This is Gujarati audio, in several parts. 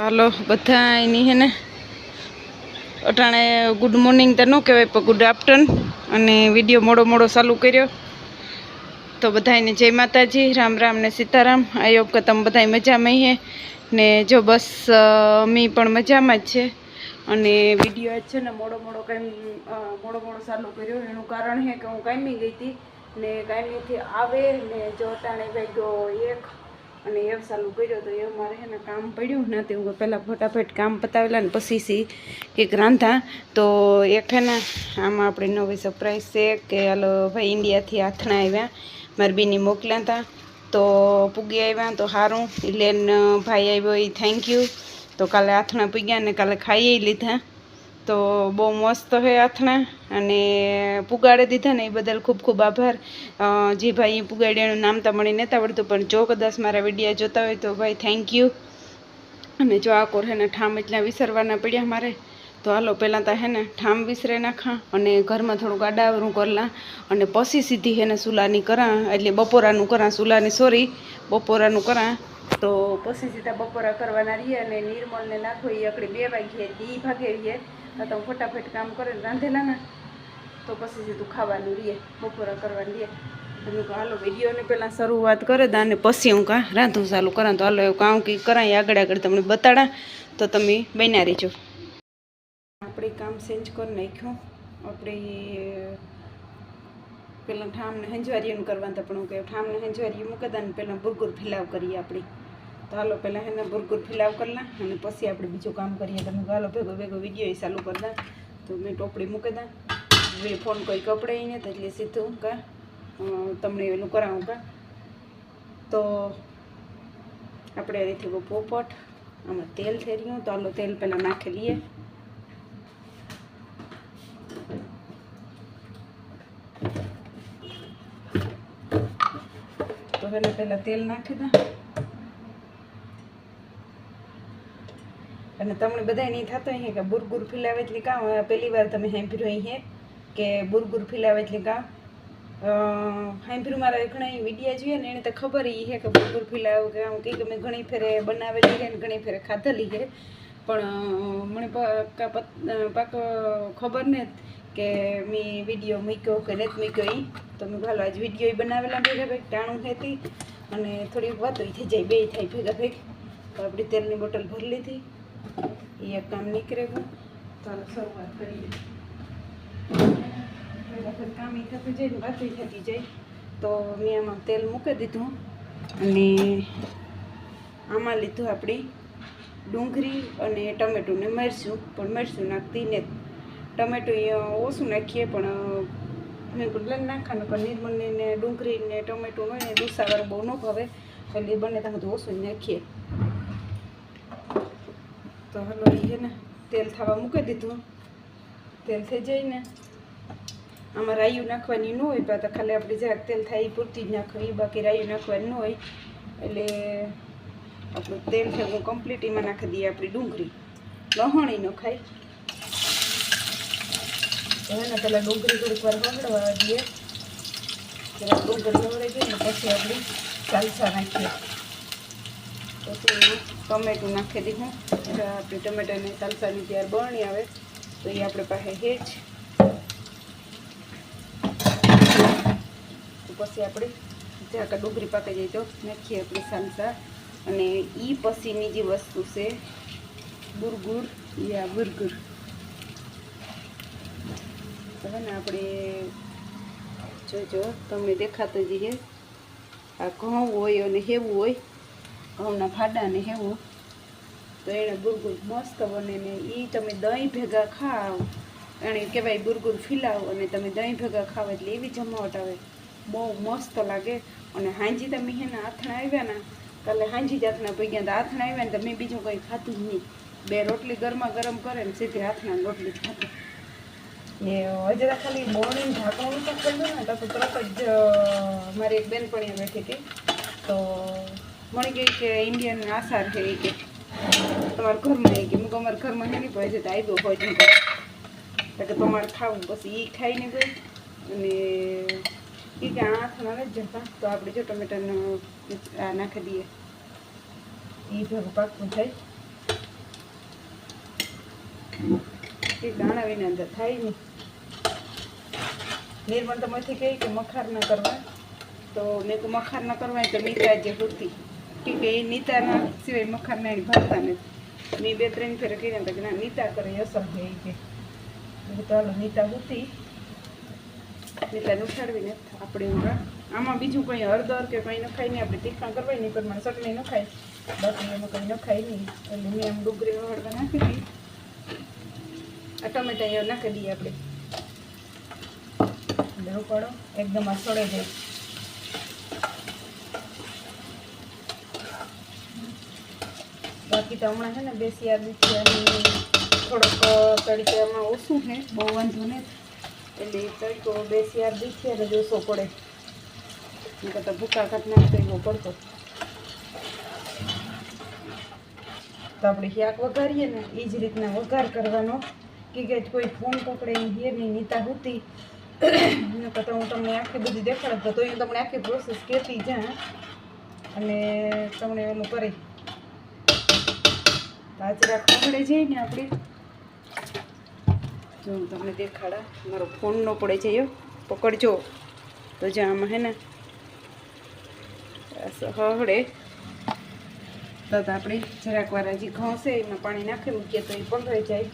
હાલો બધા એની હે ને અટાણે ગુડ મોર્નિંગ તો ન કહેવાય પણ ગુડ આફ્ટરનૂન અને વિડીયો મોડો ચાલુ કર્યો તો બધાને જય માતાજી રામ રામ ને સીતારામ આયોગ કે તમે બધા મજામાં હે ને જો બસ મી પણ મજામાં જ છે અને વિડીયો છે ને મોડો ચાલુ કર્યો એનું કારણ છે કે હું કાયમી ગઈ હતી ને કાયમીથી આવે ને જો અટાણે વાગ્યો 1 અને એ ચાલુ કર્યો તો એ મારે છે ને કામ પડ્યું નથી હું પહેલાં ફટાફટ કામ પતાવેલા ને પછી કંઈક રાંધા તો એક છે ને આમાં આપણે નવી સરપ્રાઈઝ છે કે હાલો ભાઈ ઇન્ડિયાથી આથણા આવ્યા મારી બેની મોકલ્યા હતા તો પૂગી આવ્યા તો સારું ઇલેન ભાઈ આવ્યો એ થેન્ક યુ તો કાલે આથણા પૂગ્યા ને કાલે ખાઈ લીધા તો બહુ મસ્ત છે આથણા અને પુગાડી દીધા ને એ બદલ ખૂબ ખૂબ આભાર જે ભાઈ પુગાડ્યાનું નામ તો મને નહોતું આવડતું પણ જો કદાચ મારા વિડીયો જોતા હોય તો ભાઈ થેન્ક યુ અને જો આ કોર હે ને ઠામ એટલા વિસરવાના પડ્યા મારે તો હાલો પહેલાં તો હે ને ઠામ વિસરે નાખા અને ઘરમાં થોડુંક આડાવરું કરલા અને પછી સીધી હે ને સુલાની કરા એટલે બપોરાનું કરા સુલાની સોરી બપોરાનું કરા તો પછી સીધા બપોરા કરવાના રહીએ અને નિર્મલને નાખો એ આકડી 2 વાગ્યે દી ભાગે રહીએ તો ફટાફટ કામ કરે રાંધેલા ને તો પછી સીધું ખાવાનું રહીએ બપોરા કરવાનું રહીએ તમે હાલો વિડીયોને પહેલાં શરૂઆત કરે દા અને પછી હું કાં રાંધું ચાલુ કરા તો હાલો એવું કામ કંઈક કરાય આગળ તમને બતાડા તો તમે બન્યા રહીજો આપણે કામ ચેન્જ કરી નાખ્યું આપણે પહેલાં ઠામને હંજવારીનું કરવાનું પણ હું કહ્યું ઠામને હંજવારી મૂકતા ને પહેલાં બુરગુર ફિલાવ કરીએ આપણી તો હાલો પહેલાં એને બુરગુર ફિલાવ કરલા અને પછી આપણે બીજું કામ કરીએ તમે હાલો ભેગો વિડીયો ચાલુ કરતા તો મેં ટોપડી મૂકી દા ફોન કોઈ કપડે ને તો એટલે સીધું કા તમને એનું કરાવું કા તો આપણે અહીંથી પોપટ આમાં તેલ થઈ રહ્યું તો હાલો તેલ પહેલાં નાખી લઈએ તો એને પહેલાં તેલ નાખી દા અને તમને બધા નહીં થતો હે કે બુરગુર ફિલાવે એટલે કાં પહેલી વાર તમે સાંભળ્યું હે કે બુરગુર ફિલાવે એટલે કાં સાંભળ્યું મારા ઘણા વિડીયા જોઈએ ને એને તો ખબર એ છે કે બુરગુર ફિલાવ કે આમ કંઈક મેં ઘણી ફેરે બનાવેલી છે ને ઘણી ફેરે ખાધેલી છે પણ મને પાક ખબર ને કે મેં વિડીયો મૂક્યો કે નથી મૂક્યો એ તો મેં ભાલો આજ વિડીયો બનાવેલા ભેગા ભેગ ટાણું હતી અને થોડીક વાતો થઈ જાય બે થાય ભેગા ભેગ તો આપણી તેલની બોટલ ભરી લીધી એ એક કામ નીકળે ગયું ચાલો શરૂઆત કરીએ કામ એ થતું જાય ને વાતો થતી જાય તો મેં આમાં તેલ મૂકી દીધું અને આમાં લીધું આપણી ડુંગળી અને ટમેટું ને મરચું પણ મરચું નાખતી ને ટમેટું ઓછું નાખીએ પણ મેં લઈને નાખવાનું પણ નિર્મલને ડુંગળી ને ટમેટું હોય ને ડુસાવાળું બહુ ન ભાવે એટલે બંને તમે તો ઓછું નાખીએ તો હાલો એ છે ને તેલ થવા મૂકી દીધું તેલ થઈ જાય ને આમાં રાયું નાખવાની ન હોય તો ખાલી આપણે જરાક તેલ થાય એ પૂરતી જ નાખવી બાકી રાયું નાખવાની ન હોય એટલે આપણું તેલ થયું કમ્પ્લીટ એમાં નાખી દઈએ આપણી ડુંગળી લહણી ન ખાય તો એને પહેલાં ડુંગળી થોડીક વાર હળવા દઈએ જરાક ડુંગળી હળવાઈ ગઈ ને પછી આપણી સાલસા નાખીએ પછી ટમેટું નાખી દીધું એટલે આપણી ટમેટાની સાલસાની ત્યાર બરણી આવે તો એ આપણે પાસે હેજ પછી આપણે જરાક ડુંગળી પાકી જાય તો નાખીએ આપણી સાલસા અને એ પછીની જે વસ્તુ છે બુરગુર યા બુરગુર હવે ને આપણે જોજો તમને દેખાતો જ છે આ ઘઉં હોય અને હેવું હોય ઘઉંના ફાડા ને હેવું તો એને બુરગુર મસ્ત બને ને એ તમે દહીં ભેગા ખાવ એને કહેવાય બુરગુર ફિલાવ અને તમે દહીં ભેગા ખાવ એટલે એવી જમાવટ આવે બહુ મસ્ત લાગે અને હાંજી તમે હે ને આથણા આવ્યા ને કાલે હાંજી જ આથણા પગ્યા તો આથણા આવ્યા ને તો મેં બીજું કંઈ ખાતું જ નહીં 2 રોટલી ગરમા ગરમ કરે ને સીધી આથણા રોટલી જ ખાતી એ હજરા ખાલી બોર્ડિંગ ઢાંકણું તો ખોલ્યું ને તો તરત જ મારી એક બેનપણીએ બેઠી હતી તો મળી ગઈ કે ઇન્ડિયન આસાર છે એ કે તમારા ઘરમાં એ કે હું અમારા ઘરમાં નહીં પડે છે તો આવ્યો હોય નહીં તો કે તમારે ખાવું પછી એ ખાઈને ગઈ અને એ કે આથણા નથી જતા તો આપણે જો ટમેટાનો નાખી દઈએ એ ભેગું પાકું થાય એ દાણા વિના અંદર થાય નહીં. નિર્મળ તો માંથી કહે કે મખાર ન કરવા, તો મેં તો મખાર ન કરવા તો નીતા જે હોતી કે એ નીતાના સિવાય મખારના એની ભાવતા નથી. મેં 2-3 ફેરે કહીને કે ના નીતા કરે અસર છે એ કે તો હાલો નીતા હોતી નીતાને ઉઠાડવીને આપણે ઊંઘા. આમાં બીજું કંઈ હળદર કે કંઈ ન ખાય નહીં, આપણે તીખા કરવાય નહીં પણ મને ચટણી ન ખાય, બાકી એમાં કંઈ ન ખાય નહીં. એટલે મેં આમ ડુંગળી હળદર નાખી દઈએ, આ ટમેટા એ નાખી દઈએ આપણે. ઉપાડો એકદમ આ સળે જાય. બાકી તો હમણાં છે ને બેસી આવી છે અને થોડોક તરીકે આમાં ઓછું છે, બહુ વાંધો નથી. એટલે તરીકો બેસી આવી છે અને જોશો પડે નહીં કરતાં ભૂકા કાઢ નાખતો એવો પડતો. તો આપણે શાક વઘારીએ ને એ જ રીતના વઘાર કરવાનો કે કોઈ ફોન પકડે હિયરની નીતા હોતી કરતાં હું તમને આખી બધી દેખાડતો તો હું તમને આખી પ્રોસેસ કહેતી જ્યાં અને તમને એનું કરી તાજરા ખમડે જઈએ ને આપણે. જો હું તમને દેખાડા, મારો ફોન ન પડે છે એ પકડજો તો જ્યાં આમાં હે ને હળે તો આપણે જરાક વાર હજી ઘઉં છે એમાં પાણી નાખી મૂકીએ તો એ પલળી જાય.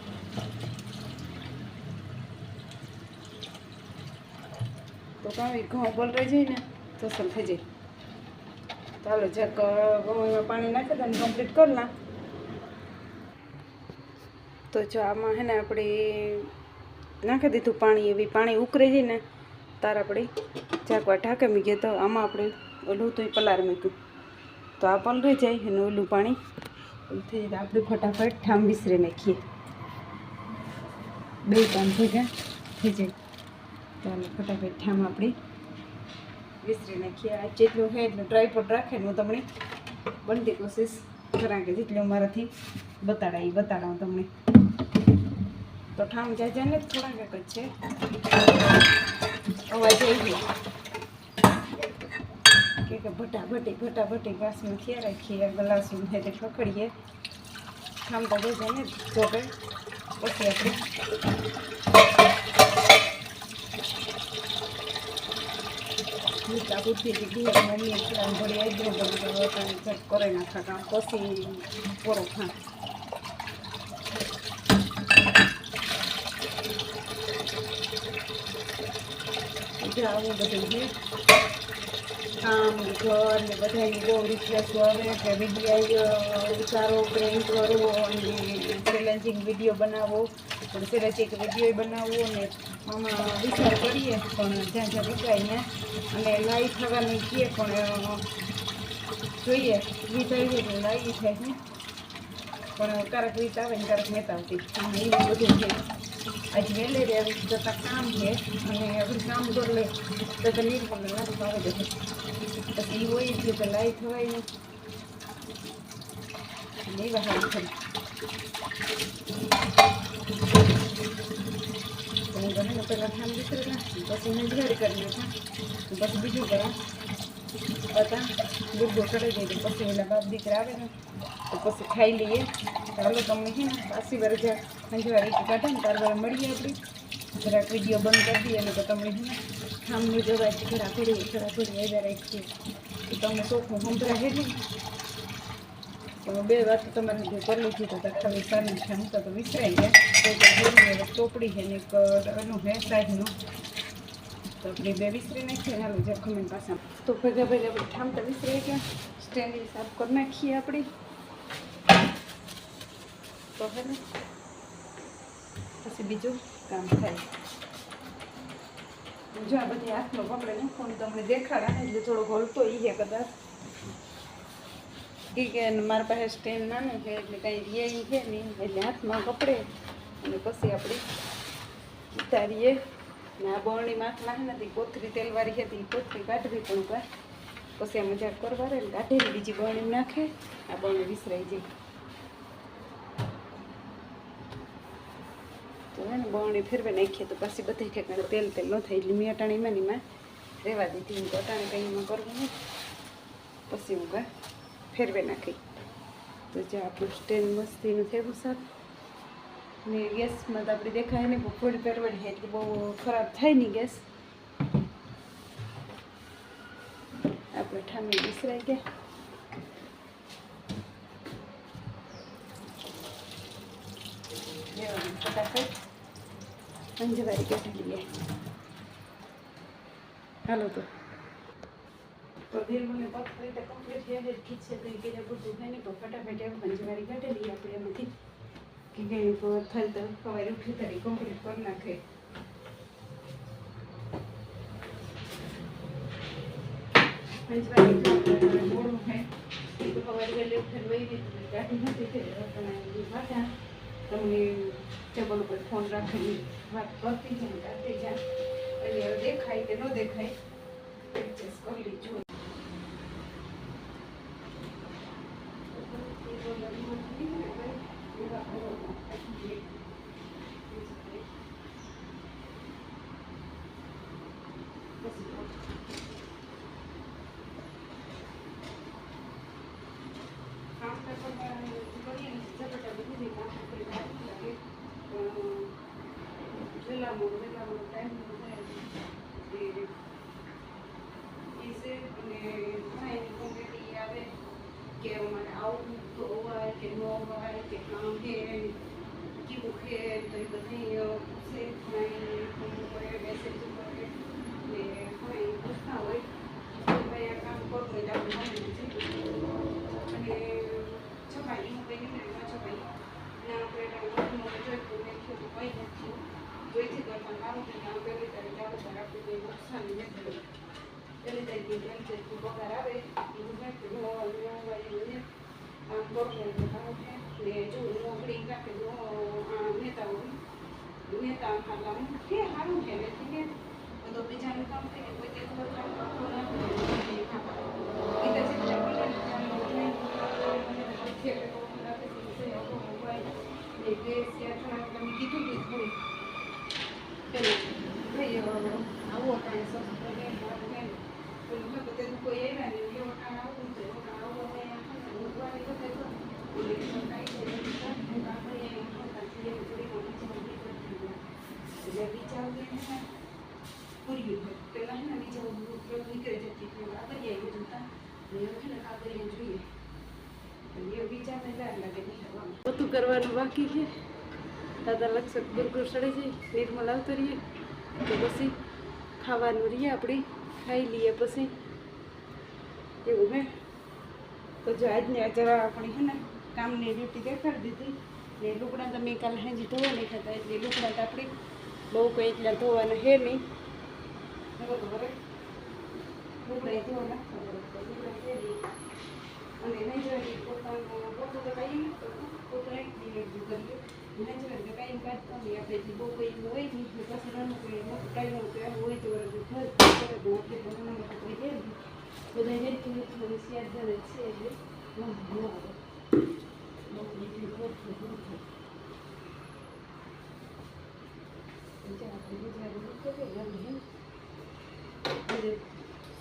તો કાંઈ ઘઉં પલળી જાય ને તો સર થઈ જાય. તો હાલો જરાક ઘઉં એમાં પાણી નાખી દો અને કમ્પ્લીટ કરી ના. તો જો આમાં હે ને આપણે નાખી દીધું પાણી, એવી પાણી ઉકળી જાય ને તાર આપણે ઝાકવા ઢાંકે મૂકીએ તો આમાં આપણે ઓલું તો પલાર મૂક્યું તો આ પલળી જાય અને ઓલું પાણી થઈ જાય. આપણે ફટાફટ ઠામ વિસરી નાખીએ, 2 કામ ભેગા થઈ જાય. ચાલો ફટાફટ ઠામ આપણે વિસરી નાખીએ. આ જેટલું છે એટલું ટ્રાયપોડ રાખે હું તમને બનતી કોશિશ કરા કે જેટલું મારાથી બતાડાવું તમને. તો ઠામ જાજા ને થોડાક જ છે, અવાજ આવી કે ભટાભટી ગ્લાસમાં થયા રાખીએ, ગ્લાસમાં છે તે ખખડીએ. ઠામ તો જાજા ને તો કે પછી આપણે નીતા બુદ્ધિ મમ્મી ઘડી આદરો બધું કરે નાખા કામ પછી પૂરો ખા. આવું બધું છે કામ ઘર ને બધાની બહુ રિક્વેસ્ટ આવે કે વિડીયો ઉતારો, પ્રેન્ક કરો અને ચેલેન્જિંગ વિડીયો બનાવો, પણ ચેલેન્જિંગ વિડીયો બનાવવો ને આમાં વિચાર કરીએ પણ જ્યાં વિચાય ને અને લાઈવ થવાની કહે પણ જોઈએ રીત આવીએ તો લાઈવ થાય ને પણ ક્યારેક રીત આવે ને ક્યારેક નહોતા આવતી. એવું બધું છે. આજ વહેલે રે આવી જતાં કામ છે અને આપણે કામ કરી લે તો નિર્મળ લાગુ આવે જશે પછી એ હોય છે તો લાઈવ થવાય ને એવા હાલ થાય. હું ગમે ને પહેલાં ઠામ વિસરી નાખી પછી મેં ઘરે કરી નાખા પછી બીજું કરા હતા ગુરગો ચડી જાય તો પછી એના બાપ દીકરા આવે ને તો પછી ખાઈ લઈએ. ચાલો તમને છે ને પાછી વાર સંજવાર રીતે કાઢે ને તાર મળીએ આપણે જરાક વિડીયો બંધ કરી દઈએ અને તો તમને છે ને ઠામની જવાય ખરા પડી આવ્યા રાખીએ તો તમને ચોખ્ખું સંભળાશે નહીં. પણ 2 વાત તમારે જો કરી લીધી તો ખાલી સારું છે. હું તો વિસરાઈ ગયા ચોપડી છે ને એક એનું હે સાઈડનું તો આપણે 2 વિસરી નાખીએ ને હાલો જે ખમીને પાછા તો ભેગા આપણે ઠામ તો વિસરાઈ ગયા. સ્ટેન્ડ સાફ કરી નાખીએ આપણે તો હે ને પછી બીજું કામ થાય. જો આ બધી હાથમાં પકડે ને ફોન તમને દેખાડા ને એટલે થોડોક હલતો એ છે કદાચ કે મારા પાસે સ્ટેન્ડ નાનું છે એટલે કાંઈ રિયાઈ છે નહીં એટલે હાથમાં પકડે અને પછી આપણે ઉતારીએ. ને આ બરણી માથમાં નથી કોથરી તેલવાળી હતી કોથરી કાઢવી પણ પછી આ મજાક કરવા રહે ને કાઢેલી બીજી બરણી નાખે આ બરણી વિસરાઈ જાય તો હે ને બરણી ફેરવે નાખીએ તો પછી બધી ઠેકાણે તેલ ન થાય એટલે મેં અટાણીમાં ને એમાં રહેવા દીધી. હું તો અટાણી કંઈ એમાં કરવું નહીં પછી હું ફેરવે નાખી. તો જે આપણું સ્ટેન્ડ મસ્તીનું થયું સારું ને ગેસમાં તો આપણે દેખાય નહીં, ફોડી પહેરવાની એટલે બહુ ખરાબ થાય નહીં ગેસ. આપણે ઠામી વિસરાઈ ગયા. ફટાફટ અંજવારી કાઢી લઈએ. હાલો તો દિલ મને પગ રીતે કમ્પ્લીટ થયા છે. ઠીક છે, કંઈ કર્યા પૂરતું થાય નહીં, પણ ફટાફટ એમ અંજવારી કાઢી લઈએ આપણે એમાંથી કે કંઈ થલ તો સવારે ઉઠી તારી કમ્પ્લીટ કરી નાખે. અંજવારી મોડું થાય એ તો સવારે વહેલી ઉઠીને વહી ગઈ કાઢી નથી પાછા તમને ટેબલ ઉપર ફોન રાખીને વાત કરતી જાય કાઢતી જાય એટલે હવે દેખાય કે ન દેખાય એડજસ્ટ કરી લીધું. કે અમારે આવું તો હોય કે ન હોય કે કામ છે કેવું છે તો એ બધી છે મેસેજ કરે ને કોઈ પૂછતા હોય તો ભાઈ આ કામ કરવું એટલે આપણે અને છપાઈ હું કંઈ નહીં છપાઈ ને આપણે જોઈતું મેં કંઈ નથી જોઈતી કરતા મારું કે કામ કરી ત્યારે ચાલો ત્યારે આપણે કંઈ નુકસાન નથી. પેલી તારીખે પગાર આવે આમ કરવું ને જો નોકરી કાંકે નેતા સારું છે નથી બધું બીજાનું કામ થાય કોઈ તે ખબર કામ કરતો નથી કીધું ભાઈ આવો કાંઈ કોઈ આવ્યા ને એવો કામ આવું છે આવો પૂર્યું પેલા છે ને નીચે નીકળે જતી કાગળિયા એ જોતા કાગળિયા જોઈએ એ વિચારને વાર લાગે બધું કરવાનું બાકી છે. દાદા લક્ષક ગુરગુર સડે છે નિર્મલ આવતો રહીએ તો પછી ખાવાનું રહીએ આપણે ખાઈ લઈએ પછી એવું હે. તો જો આજને જરા આપણી છે ને કામની ડ્યુટી દેખાડી દીધી ને લુગડા તમે કાલે હાજી ધોવા નહીં ખાતા એટલે લુગડા તો આપણી બહુ કંઈ એટલા ધોવાના હે નહીં બરાબર લુગડા ધોવાના અને નહીં જોઈએ પોતાનું પોતું તો કાંઈ નહીં પોતું એક મિનિટ કરીએ નહીં જોઈએ તો કાંઈ કાઢતા નહીં આપણે બહુ કંઈ હોય નહીં પછી નાનું કંઈ મોટું કાંઈ નહોતું હોય તો ઘર આપણે ભણવામાં કોઈ દે નહીં બધા હેરથી યાદ ધરે છે એટલે બહુ આવે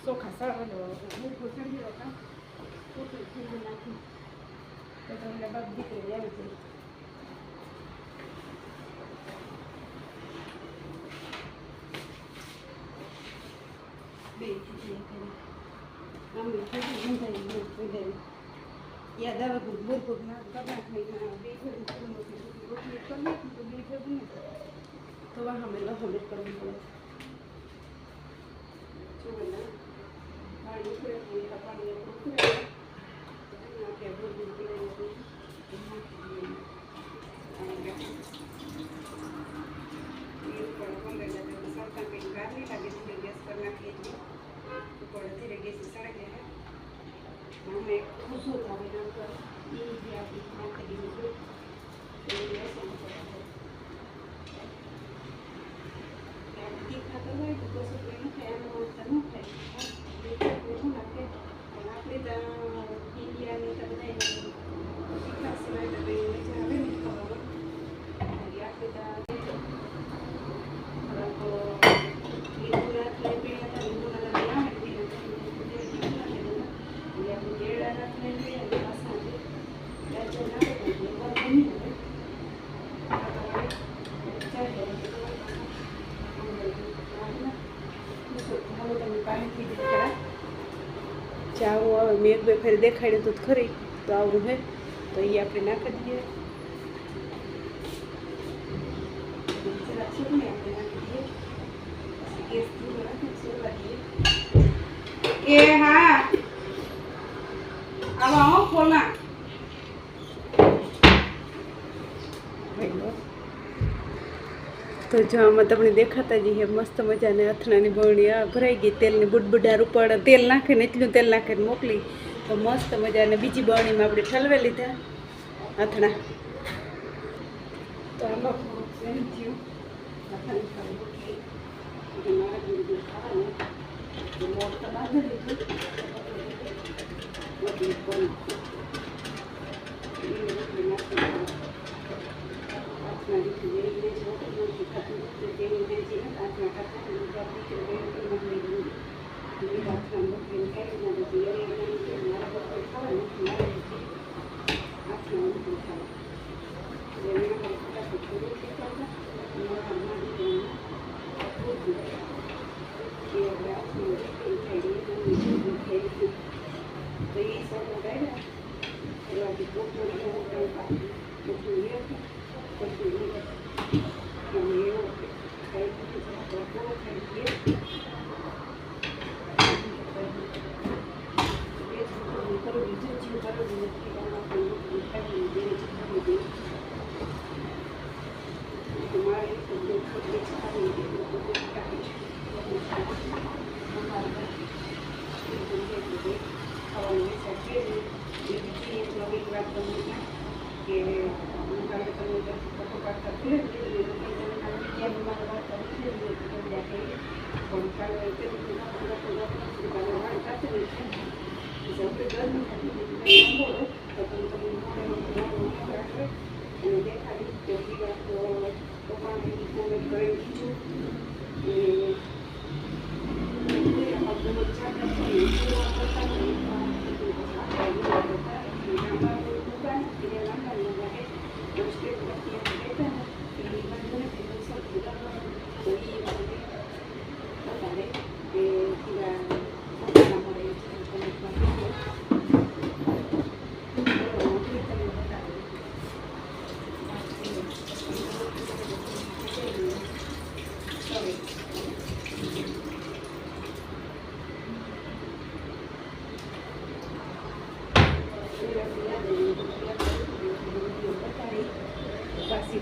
ચોખા ચડી હતા નાખી તો તમને બાપ દીકરી આવી જાય. બે યાદ આવે બુરબુર ના કપડા ખાઈ બે રોટલી કરી તો વાહ અમે લહમે કરવું પડે. એક બે ફેર દેખાડ્યું તો ખરી તો આવું હે તો એ આપણે નાખી દઈએ એ હા આવા ખોલા તો જો આમાં તમને દેખાતા જઈએ મસ્ત મજાને અથડાની બરણી ભરાઈ ગઈ તેલની બુડબુડા ઉપર તેલ નાખીને એટલું તેલ નાખીને મોકલી તો મસ્ત મજાને બીજી બરણીમાં આપણે ઠલવી લીધા અથડા તો આમાં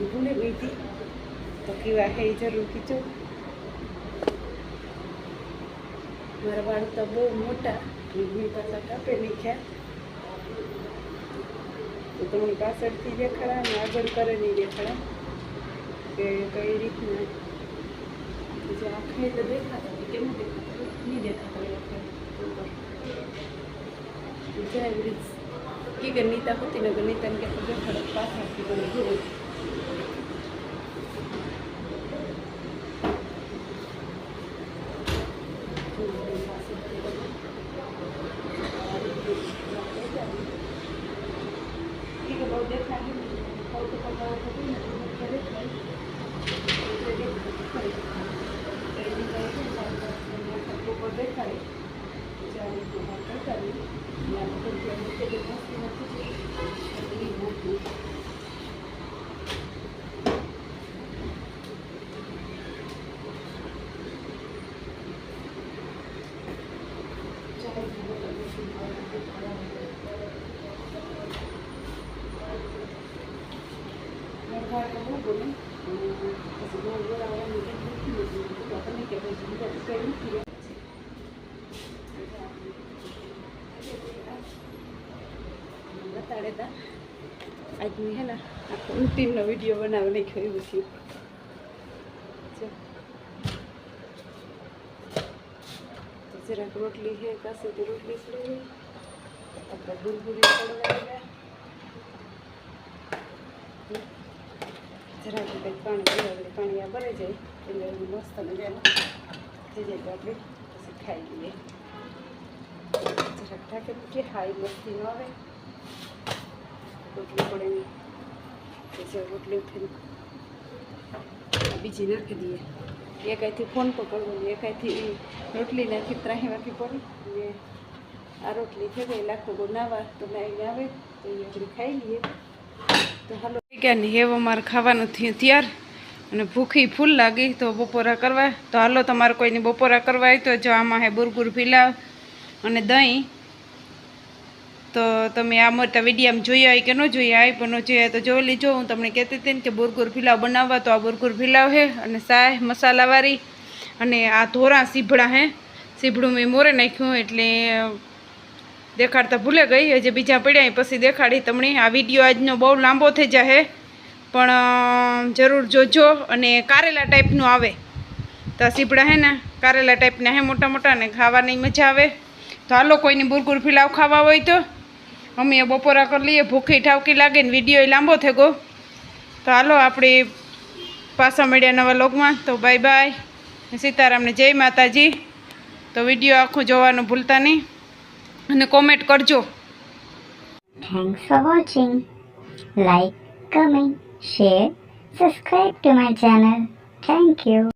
ભૂલે ગઈ હતી તો કેવા હે જરૂર કીધો મારા વાળ તો બહુ મોટા એમની પાછા કાપે નાખ્યા તો તમને પાછળથી દેખાડા ને આગળ કરે નહીં દેખાડા કે કઈ રીતના જે આખરે તો દેખાતા હોય કેમ દેખાતા નહીં દેખાતા હોય જય બ્રિજ કે ગણિતા હોતી ને ગણિતાને કે દેખાડો પાછળથી મને જોયું આજની હે ને અંતિમનો વિડીયો બનાવી નાખ્યો એવું થયું તો જરાક રોટલી છે કાશીથી રોટલી ચડાવી આપણે ગુરગુરી ચડવાયેલા જરાક કંઈક પાણી પીવા પાણી આ ભરાઈ જાય એટલે મસ્ત મજાનું થઈ જાય તો આપણે પછી ખાઈ લઈએ જરાક ઢાંકે મૂકીએ હાઈ મસ્તી ન આવે રોટલી પડે નહીં પછી રોટલી ઉઠીને બીજી નાખી દઈએ એકાઈથી ફોન પકડવો ને એકાઈથી રોટલી નાખી ત્રાહી વાકી પડી ને આ રોટલી થઈ ગઈ લાખો બનાવવા તો લાવીને આવે તો એ આપણે ખાઈ લઈએ. તો હાલો ક્યાં હેવ અમારે ખાવાનું થયું ત્યાર અને ભૂખી ફૂલ લાગી તો બપોરા કરવા. તો હાલો તમારે કોઈને બપોરા કરવા હોય તો જો આમાં હે બુરગુર ફિલાવ અને દહીં. તો તમે આ મોટા વિડીયામાં જોયા હોય કે ન જોયા હોય પણ ન જોયા તો જોઈ લીજો. હું તમને કહેતી હતી ને કે બુરગુર ફિલાવ બનાવવા તો આ બુરગુર ફિલાવ હે અને સાય મસાલાવાળી અને આ ધોરા સીભડા હે. સીભડું મેં મોરે નાખ્યું એટલે દેખાડતા ભૂલે ગઈ. હજી બીજા પડ્યા પછી દેખાડી તમને. આ વિડીયો આજનો બહુ લાંબો થઈ જાય પણ જરૂર જોજો. અને કારેલા ટાઈપનું આવે તો આ સીભડા હે ને કારેલા ટાઈપના હે મોટા મોટા ને ખાવાની મજા આવે. તો હાલો કોઈને બુરગુર ફિલાવ ખાવા હોય તો અમે બપોરા કરી લઈએ. ભૂખી ઠાવકી લાગે ને વિડીયો લાંબો થઈ ગયો. તો હાલો આપણે પાછા મળ્યા નવા લોગમાં. તો બાય બાય, સીતારામને જય માતાજી. તો વિડીયો આખું જોવાનું ભૂલતા નહીં અને કોમેન્ટ કરજો. Thanks for watching. Like, comment, share, subscribe to my channel. Thank you.